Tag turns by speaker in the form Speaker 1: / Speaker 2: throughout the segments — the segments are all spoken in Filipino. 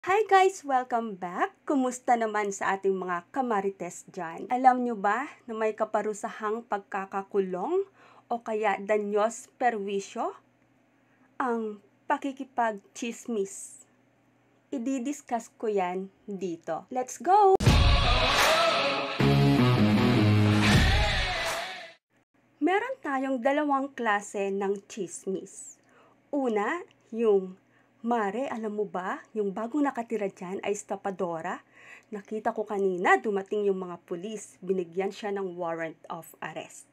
Speaker 1: Hi guys! Welcome back! Kumusta naman sa ating mga kamarites dyan? Alam nyo ba na may kaparusahang pagkakakulong o kaya danyos perwisyo? Ang pakikipag-chismis. Ididiscuss ko yan dito. Let's go! Meron tayong dalawang klase ng chismis. Una, yung Mare, alam mo ba, yung bagong nakatira dyan ay estapadora. Nakita ko kanina, dumating yung mga pulis, binigyan siya ng warrant of arrest.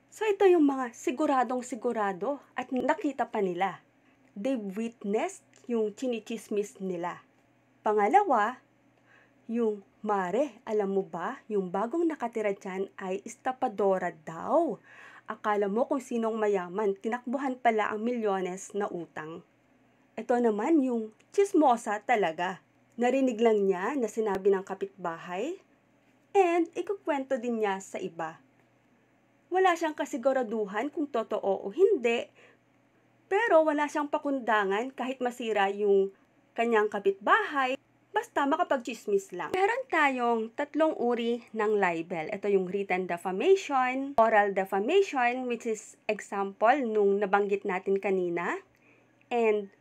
Speaker 1: So ito yung mga siguradong sigurado at nakita pa nila. They witnessed yung chinichismis nila. Pangalawa, yung Mare, alam mo ba, yung bagong nakatira dyan ay estapadora daw. Akala mo kung sinong mayaman, tinakbuhan pala ang milyones na utang. Ito naman yung chismosa talaga. Narinig lang niya na sinabi ng kapitbahay and ikukwento din niya sa iba. Wala siyang kasiguraduhan kung totoo o hindi, pero wala siyang pakundangan kahit masira yung kanyang kapitbahay, basta makapag-chismis lang. Meron tayong tatlong uri ng libel. Ito yung written defamation, oral defamation, which is example nung nabanggit natin kanina, and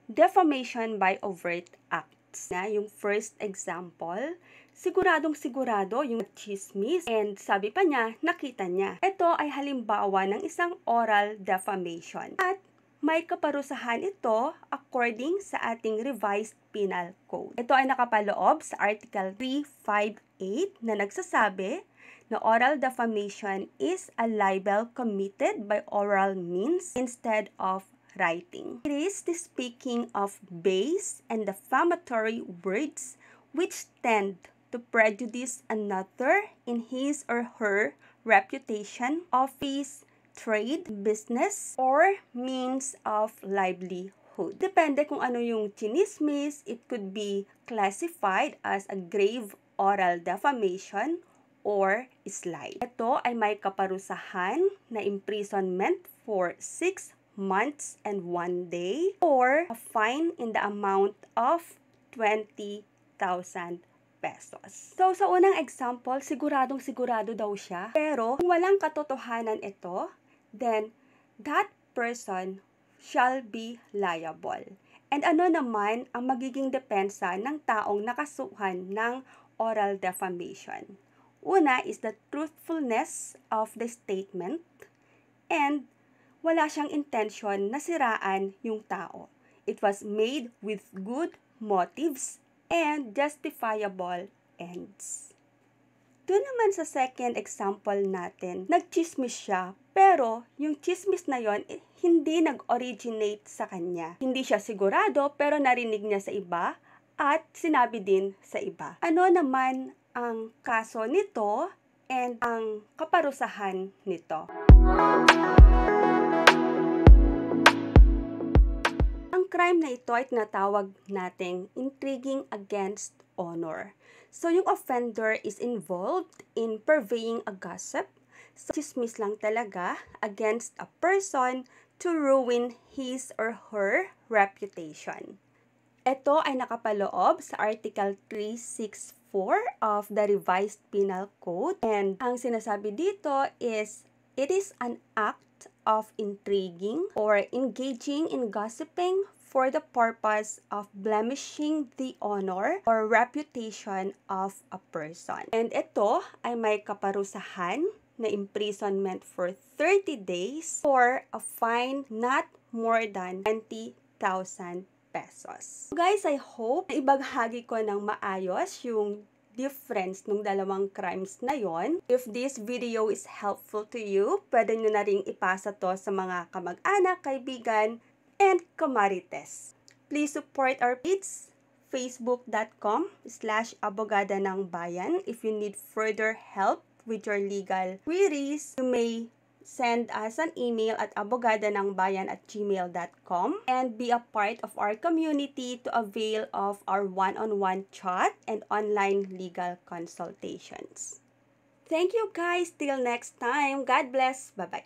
Speaker 1: defamation by overt acts. Yung first example, siguradong sigurado yung chismis and sabi pa niya, nakita niya. Ito ay halimbawa ng isang oral defamation. At may kaparusahan ito according sa ating revised penal code. Ito ay nakapaloob sa Article 358 na nagsasabi na oral defamation is a libel committed by oral means instead of writing. It is the speaking of base and defamatory words which tend to prejudice another in his or her reputation, office, trade, business, or means of livelihood. Depende kung ano yung chinismis, it could be classified as a grave oral defamation or slight. Ito ay may kaparusahan na imprisonment for 6 months and 1 day or a fine in the amount of 20,000 pesos. So, sa unang example, siguradong sigurado daw siya. Pero, kung walang katotohanan ito, then that person shall be liable. And ano naman ang magiging depensa ng taong nakasuhan ng oral defamation? Una is the truthfulness of the statement and wala siyang intention na siraan yung tao. It was made with good motives and justifiable ends. Doon naman sa second example natin, nagchismis siya, pero yung chismis na yon hindi nag-originate sa kanya. Hindi siya sigurado, pero narinig niya sa iba at sinabi din sa iba. Ano naman ang kaso nito and ang kaparusahan nito? Ang crime na ito ay tinatawag nating intriguing against honor. So, yung offender is involved in purveying a gossip. So, chismis lang talaga against a person to ruin his or her reputation. Ito ay nakapaloob sa Article 364 of the Revised Penal Code. And ang sinasabi dito is, it is an act of intriguing or engaging in gossiping for the purpose of blemishing the honor or reputation of a person. And ito ay may kaparusahan na imprisonment for 30 days or a fine not more than 20,000 pesos. So guys, I hope na ibaghagi ko ng maayos yung difference ng dalawang crimes na yon. If this video is helpful to you, pwede nyo na ring ipasa to sa mga kamag-anak, kaibigan, and kamarites. Please support our page, facebook.com/abogada ng bayan. If you need further help with your legal queries, you may send us an email at abogadanangbayan@gmail.com and be a part of our community to avail of our one-on-one chat and online legal consultations. Thank you guys. Till next time. God bless. Bye-bye.